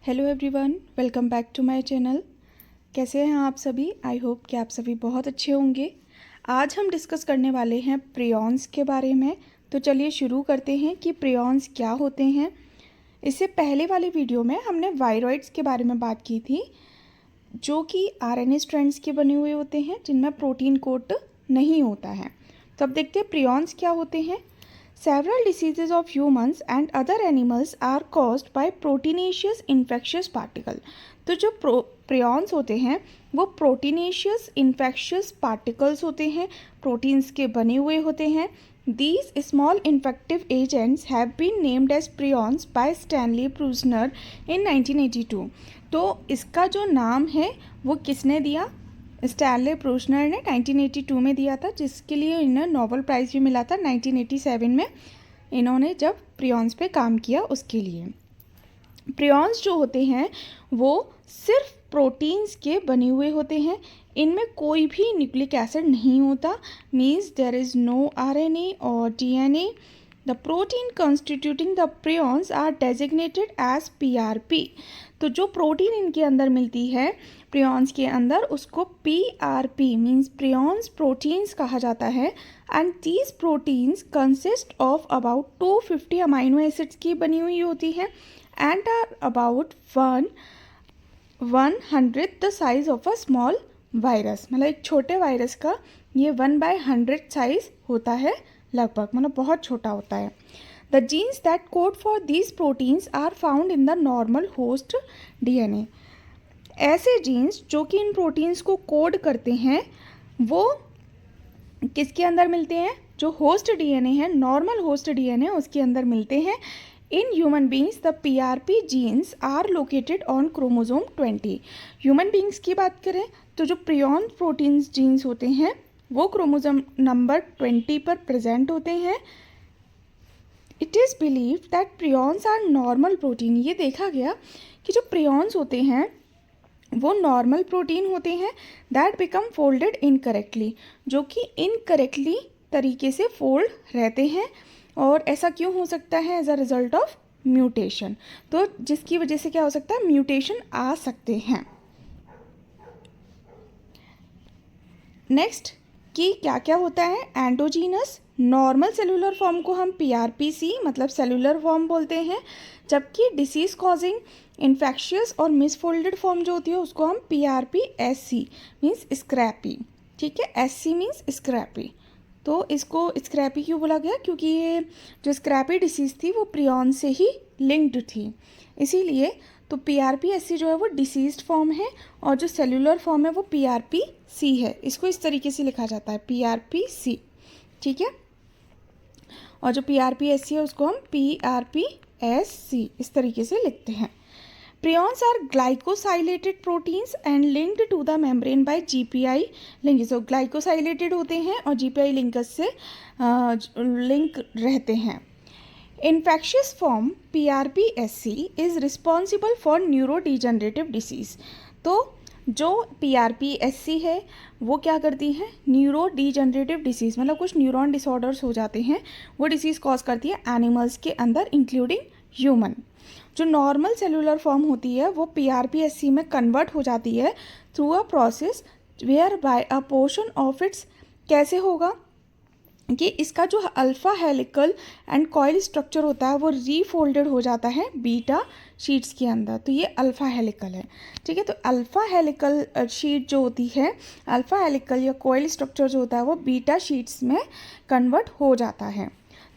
Hello everyone, welcome back to my channel. कैसे हैं आप सभी? आई होप कि आप सभी बहुत अच्छे होंगे। आज हम डिस्कस करने वाले हैं प्रियॉन्स के बारे में। तो चलिए शुरू करते हैं कि प्रियॉन्स क्या होते हैं। इससे पहले वाले वीडियो में हमने वायरॉइड्स के बारे में बात की थी, जो कि आरएनए स्ट्रैंड्स के बने हुए होते हैं जिनमें प्रोटीन कोट नहीं होता है। तो अब देखते हैं प्रियॉन्स क्या होते हैं। Several diseases of humans and other animals are caused by proteinaceous infectious particle। तो जो प्रियॉन्स होते हैं वो प्रोटीनेशियस इन्फेक्शियस पार्टिकल्स होते हैं, प्रोटीन्स के बने हुए होते हैं। These small infective agents have been named as prions by Stanley Prusiner in 1982। तो इसका जो नाम है वो किसने दिया? स्टैनले प्रूसनर ने 1982 में दिया था, जिसके लिए इन्हें नोबेल प्राइज़ भी मिला था 1987 में। इन्होंने जब प्रियॉन्स पे काम किया उसके लिए। प्रियॉन्स जो होते हैं वो सिर्फ प्रोटीन्स के बने हुए होते हैं, इनमें कोई भी न्यूक्लिक एसिड नहीं होता। Means there is no RNA और DNA. The protein constituting the prions are designated as PrP. तो जो प्रोटीन इनके अंदर मिलती है प्रियॉन्स के अंदर, उसको पीआरपी मीन्स प्रियॉन्स प्रोटीन्स कहा जाता है। And these proteins consist of about 250 amino acids की बनी हुई होती है and are about 1/100 the size of a small virus. मतलब एक छोटे वायरस का ये 1/100 साइज होता है लगभग, मतलब बहुत छोटा होता है। The genes that code for these proteins are found in the normal host DNA। ऐसे जीन्स जो कि इन प्रोटीन्स को कोड करते हैं वो किसके अंदर मिलते हैं? जो होस्ट डीएनए है, नॉर्मल होस्ट डीएनए, उसके अंदर मिलते हैं। In human beings the PRP genes are located on chromosome 20। Human beings की बात करें तो जो प्रियॉन प्रोटीन्स जीन्स होते हैं वो क्रोमोसोम नंबर 20 पर प्रेजेंट होते हैं। It is believe that prions are normal protein. ये देखा गया कि जो प्रियॉन्स होते हैं वो नॉर्मल प्रोटीन होते हैं दैट बिकम फोल्डेड इनकरेक्टली, जो कि इनकरेक्टली तरीके से फोल्ड रहते हैं। और ऐसा क्यों हो सकता है? As a result of mutation. तो जिसकी वजह से क्या हो सकता है? म्यूटेशन आ सकते हैं। नेक्स्ट कि क्या क्या होता है एंडोजीनस। नॉर्मल सेलुलर फॉर्म को हम पीआरपीसी मतलब सेलुलर फॉर्म बोलते हैं, जबकि डिसीज कॉजिंग इन्फेक्शियस और मिसफोल्डेड फॉर्म जो होती है उसको हम पीआरपीएससी मीन्स स्क्रैपी। ठीक है, एससी मीन्स स्क्रैपी। तो इसको स्क्रैपी क्यों बोला गया? क्योंकि ये जो स्क्रैपी डिसीज़ थी वो प्रियॉन से ही लिंक्ड थी, इसीलिए। तो पीआरपीएससी जो है वो डिसीज्ड फॉर्म है और जो सेलुलर फॉर्म है वो पीआरपीसी है। इसको इस तरीके से लिखा जाता है, पीआरपीसी। ठीक है, और जो पीआरपीएससी है उसको हम पीआरपीएससी इस तरीके से लिखते हैं। Prions are glycosylated proteins and linked to the membrane by GPI linkage। तो glycosylated होते हैं और GPI linkage से लिंक रहते हैं। Infectious form PRPSC is responsible for neurodegenerative disease। तो जो PRPSC है वो क्या करती है? न्यूरो डिजनरेटिव डिसीज़, मतलब कुछ न्यूरॉन डिसऑर्डर्स हो जाते हैं, वो डिसीज़ कॉज करती है एनिमल्स के अंदर इंक्लूडिंग ह्यूमन। जो नॉर्मल सेलुलर फॉर्म होती है वो पीआरपीएससी में कन्वर्ट हो जाती है through a process whereby a portion of its. कैसे होगा कि इसका जो alpha helical and coil structure होता है वो रीफोल्डेड हो जाता है बीटा शीट्स के अंदर। तो ये अल्फ़ा हेलिकल है। ठीक है, तो अल्फ़ा हेलिकल शीट जो होती है, अल्फ़ा हेलिकल या कॉइल स्ट्रक्चर जो होता है वो बीटा शीट्स में कन्वर्ट हो जाता है।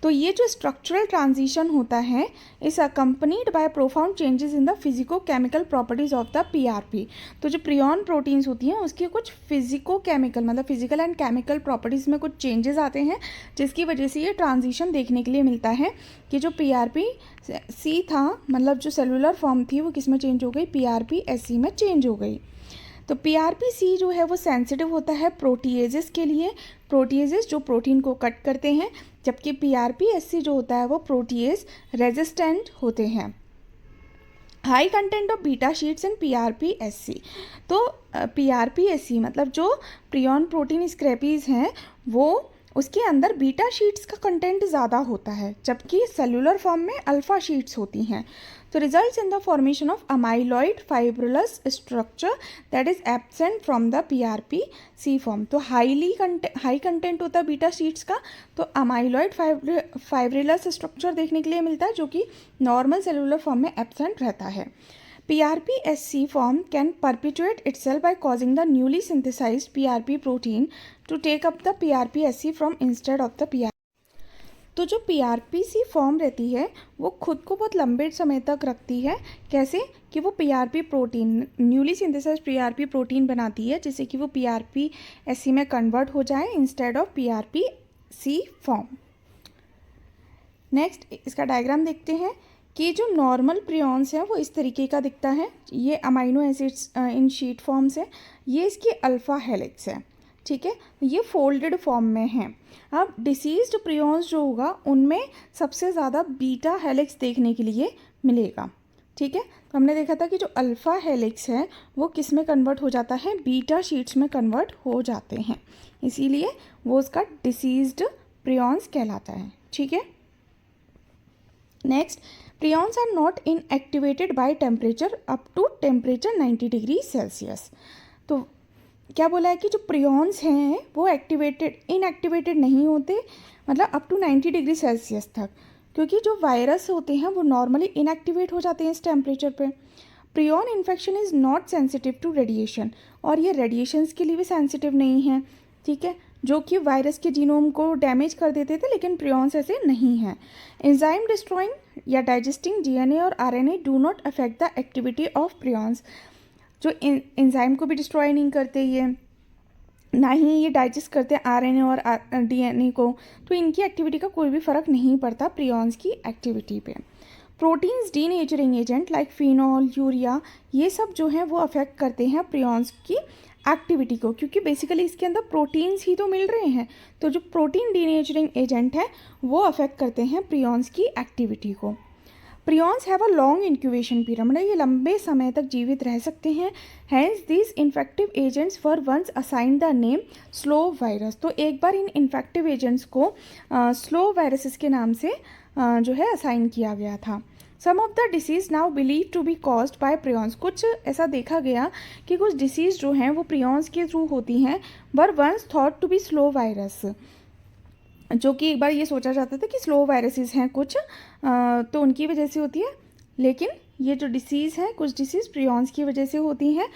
तो ये जो स्ट्रक्चरल ट्रांजिशन होता है इस accompanied by profound changes in the physico chemical properties of the PRP. तो जो प्रियॉन प्रोटीन्स होती हैं उसकी कुछ फिजिको केमिकल मतलब फिजिकल एंड केमिकल प्रॉपर्टीज़ में कुछ चेंजेस आते हैं, जिसकी वजह से ये ट्रांजिशन देखने के लिए मिलता है कि जो पीआरपी सी था, मतलब जो सेलुलर फॉर्म थी वो किस में चेंज हो गई? पीआरपीएससी में चेंज हो गई। तो पीआरपीसी जो है वो सेंसिटिव होता है प्रोटीएजेस के लिए, प्रोटीएजेस जो प्रोटीन को कट करते हैं, जबकि पीआरपीएससी जो होता है वो प्रोटीएज रेजिस्टेंट होते हैं। High content of beta sheets in PrPSc. तो पीआरपीएससी मतलब जो प्रियॉन प्रोटीन स्क्रैपीज हैं वो उसके अंदर बीटा शीट्स का कंटेंट ज़्यादा होता है, जबकि सेलुलर फॉर्म में अल्फ़ा शीट्स होती हैं। तो results in the formation of amyloid fibrillous structure that is absent from the PRPC form. तो हाई कंटेंट होता है बीटा शीट्स का, तो अमाइलॉइड फाइब्रिलस स्ट्रक्चर देखने के लिए मिलता है जो कि नॉर्मल सेलुलर फॉर्म में एब्सेंट रहता है। PRPSC form can perpetuate itself by causing the newly synthesized PRP protein to take up the PRPSC from instead of the PRP। तो जो PRPC फॉर्म रहती है वो खुद को बहुत लंबे समय तक रखती है। कैसे कि वो PRP protein, newly synthesised PRP protein बनाती है जिससे कि वो PRPSC में कन्वर्ट हो जाए instead of PRPC form. Next इसका डायग्राम देखते हैं कि जो नॉर्मल प्रियॉन्स हैं वो इस तरीके का दिखता है। ये अमाइनो एसिड्स इन शीट फॉर्म से, ये इसकी अल्फ़ा हेलिक्स है, ठीक है, ये फोल्डेड फॉर्म में है। अब डिसीज्ड प्रियॉन्स जो होगा उनमें सबसे ज़्यादा बीटा हेलिक्स देखने के लिए मिलेगा, ठीक है। तो हमने देखा था कि जो अल्फ़ा हेलिक्स है वो किस में कन्वर्ट हो जाता है, बीटा शीट्स में कन्वर्ट हो जाते हैं, इसीलिए वो उसका डिसीज्ड प्रियॉन्स कहलाता है, ठीक है। Next, prions are not inactivated by temperature up to temperature 90 degree Celsius. तो क्या बोला है कि जो प्रियॉन्स हैं वो इनएक्टिवेटेड नहीं होते, मतलब अप टू 90 डिग्री सेल्सियस तक, क्योंकि जो वायरस होते हैं वो नॉर्मली इनएक्टिवेट हो जाते हैं इस टेम्परेचर पे। Prion infection is not sensitive to radiation, और ये रेडिएशंस के लिए भी सेंसिटिव नहीं है, ठीक है, जो कि वायरस के जीनोम को डैमेज कर देते थे, लेकिन प्रियॉन्स ऐसे नहीं हैं। एंजाइम डिस्ट्रॉइंग या डाइजेस्टिंग DNA और RNA do not affect the activity of prions. जो एंजाइम को भी डिस्ट्रॉय नहीं करते ये, ना ही ये डाइजेस्ट करते RNA और DNA को, तो इनकी एक्टिविटी का कोई भी फ़र्क नहीं पड़ता प्रियॉन्स की एक्टिविटी पे। Proteins denaturing agent like phenol, urea, ये सब जो हैं वो अफेक्ट करते हैं प्रियॉन्स की एक्टिविटी को, क्योंकि बेसिकली इसके अंदर प्रोटीन्स ही तो मिल रहे हैं। तो जो प्रोटीन डीनेचरिंग एजेंट है वो अफेक्ट करते हैं प्रियॉन्स की एक्टिविटी को। Prions have a long incubation period, मतलब ये लंबे समय तक जीवित रह सकते हैं। Hence this infective agents were once assigned the name slow virus. तो एक बार इन इन्फेक्टिव एजेंट्स को स्लो वायरसेस के नाम से जो है असाइन किया गया था। Some of the disease now believe to be caused by prions. कुछ ऐसा देखा गया कि कुछ डिसीज़ जो हैं वो प्रियॉन्स के थ्रू होती हैं, were once thought to be slow virus, जो कि एक बार ये सोचा जाता था कि स्लो वायरसेस हैं कुछ, तो उनकी वजह से होती है, लेकिन ये जो डिसीज़ हैं कुछ डिसीज़ प्रियॉन्स की वजह से होती हैं।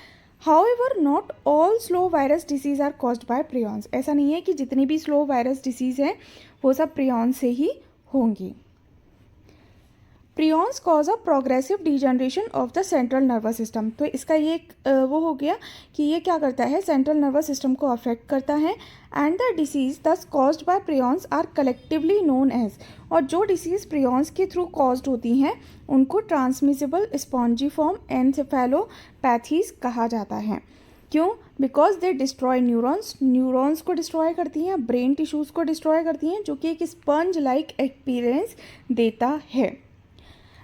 However not all slow virus disease are caused by prions. ऐसा नहीं है कि जितनी भी स्लो वायरस डिसीज़ हैं वो सब प्रियॉन्स से ही होंगी। Prions cause a progressive degeneration of the central nervous system. तो इसका ये वो हो गया कि ये क्या करता है, सेंट्रल नर्वस सिस्टम को अफेक्ट करता है। And the disease thus caused by prions are collectively known as, और जो डिसीज़ प्रियॉन्स के थ्रू कॉज्ड होती हैं उनको ट्रांसमिसिबल स्पॉन्जीफॉर्म एन्सेफेलोपैथीज कहा जाता है। क्यों? बिकॉज दे डिस्ट्रॉय न्यूरॉन्स को डिस्ट्रॉय करती हैं, ब्रेन टिश्यूज़ को डिस्ट्रॉय करती हैं, जो कि एक स्पंज लाइक एक्सपीरियंस देता है।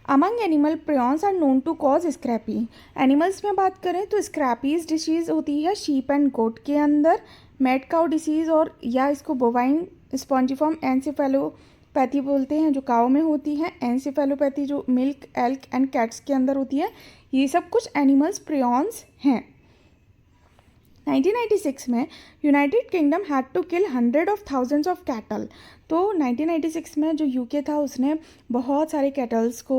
Among animal prions are known to cause scrapie. Animals में बात करें तो स्क्रैपीज डिसीज़ होती है शीप एंड गोट के अंदर, मैड काउ डिसीज़, और या इसको बोवाइन स्पॉन्जिफॉर्म एन्सेफेलोपैथी बोलते हैं जो काउ में होती है, एन्सेफेलोपैथी जो मिल्क, एल्क एंड कैट्स के अंदर होती है। ये सब कुछ एनिमल्स प्रियॉन्स हैं। 1996 में United Kingdom had to kill 100 of thousands of cattle. तो 1996 में जो यूके था उसने बहुत सारे कैटल्स को,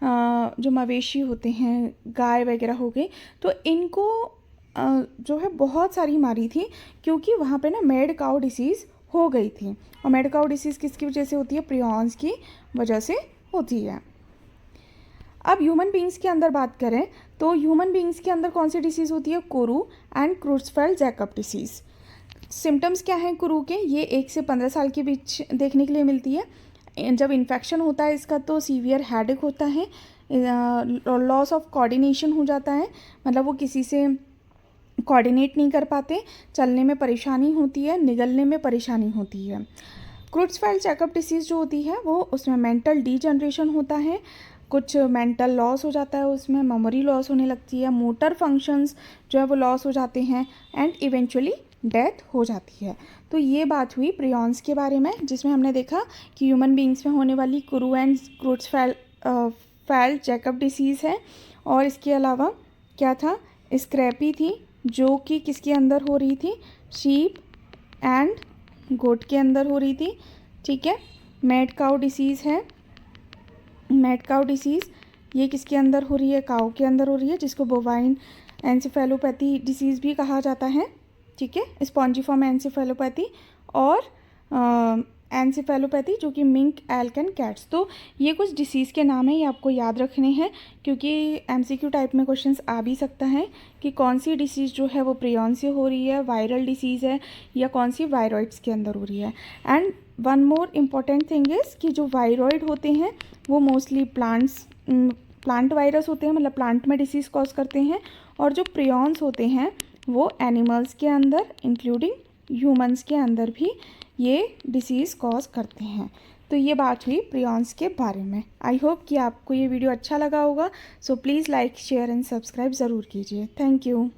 जो मवेशी होते हैं, गाय वगैरह हो गई, तो इनको जो है बहुत सारी मारी थी, क्योंकि वहाँ पे ना मैड काउ डिसीज़ हो गई थी। और मैड काउ डिसीज़ किसकी वजह से होती है? प्रियॉन्स की वजह से होती है। अब ह्यूमन बींग्स के अंदर बात करें तो ह्यूमन बींग्स के अंदर कौन सी डिसीज़ होती है? Kuru and Creutzfeldt Jakob disease. Symptoms क्या हैं कुरू के? ये 1 से 15 साल के बीच देखने के लिए मिलती है। जब इन्फेक्शन होता है इसका तो सीवियर हेडेक होता है, लॉस ऑफ कोऑर्डिनेशन हो जाता है, मतलब वो किसी से कोऑर्डिनेट नहीं कर पाते, चलने में परेशानी होती है, निगलने में परेशानी होती है। क्रुट्ज़फेल्ड-जैकब डिसीज़ जो होती है वो उसमें मेंटल डीजनरेशन होता है, कुछ मेंटल लॉस हो जाता है, उसमें मेमोरी लॉस होने लगती है, मोटर फंक्शंस जो है वो लॉस हो जाते हैं, एंड इवेंचुअली डेथ हो जाती है। तो ये बात हुई प्रियॉन्स के बारे में, जिसमें हमने देखा कि ह्यूमन बींग्स में होने वाली kuru and Creutzfeldt felt Jakob disease है। और इसके अलावा क्या था, स्क्रैपी थी जो कि किसके अंदर हो रही थी, शीप एंड गोट के अंदर हो रही थी, ठीक है। मैड काउ डिसीज़ है, मैड काउ डिसीज़ ये किसके अंदर हो रही है, काउ के अंदर हो रही है, जिसको बोवाइन एंसेफेलोपैथी डिसीज़ भी कहा जाता है, ठीक है, स्पॉन्जिफॉर्म एंसेफेलोपैथी और एंसेफेलोपैथी जो कि मिंक, एल्क एंड कैट्स। तो ये कुछ डिसीज़ के नाम हैं, ये आपको याद रखने हैं क्योंकि एमसीक्यू टाइप में क्वेश्चंस आ भी सकता है कि कौन सी डिसीज़ जो है वो प्रियॉन से हो रही है, वायरल डिसीज़ है, या कौन सी वायरॉइड्स के अंदर हो रही है। And one more important thing is कि जो वायरॉइड होते हैं वो मोस्टली प्लांट वायरस होते हैं, मतलब प्लांट में डिसीज़ कॉज करते हैं, और जो प्रियॉन्स होते हैं वो एनिमल्स के अंदर इंक्लूडिंग ह्यूमंस के अंदर भी ये डिसीज़ कॉज करते हैं। तो ये बात हुई प्रियॉन्स के बारे में। आई होप कि आपको ये वीडियो अच्छा लगा होगा। So please like, share and subscribe ज़रूर कीजिए। Thank you.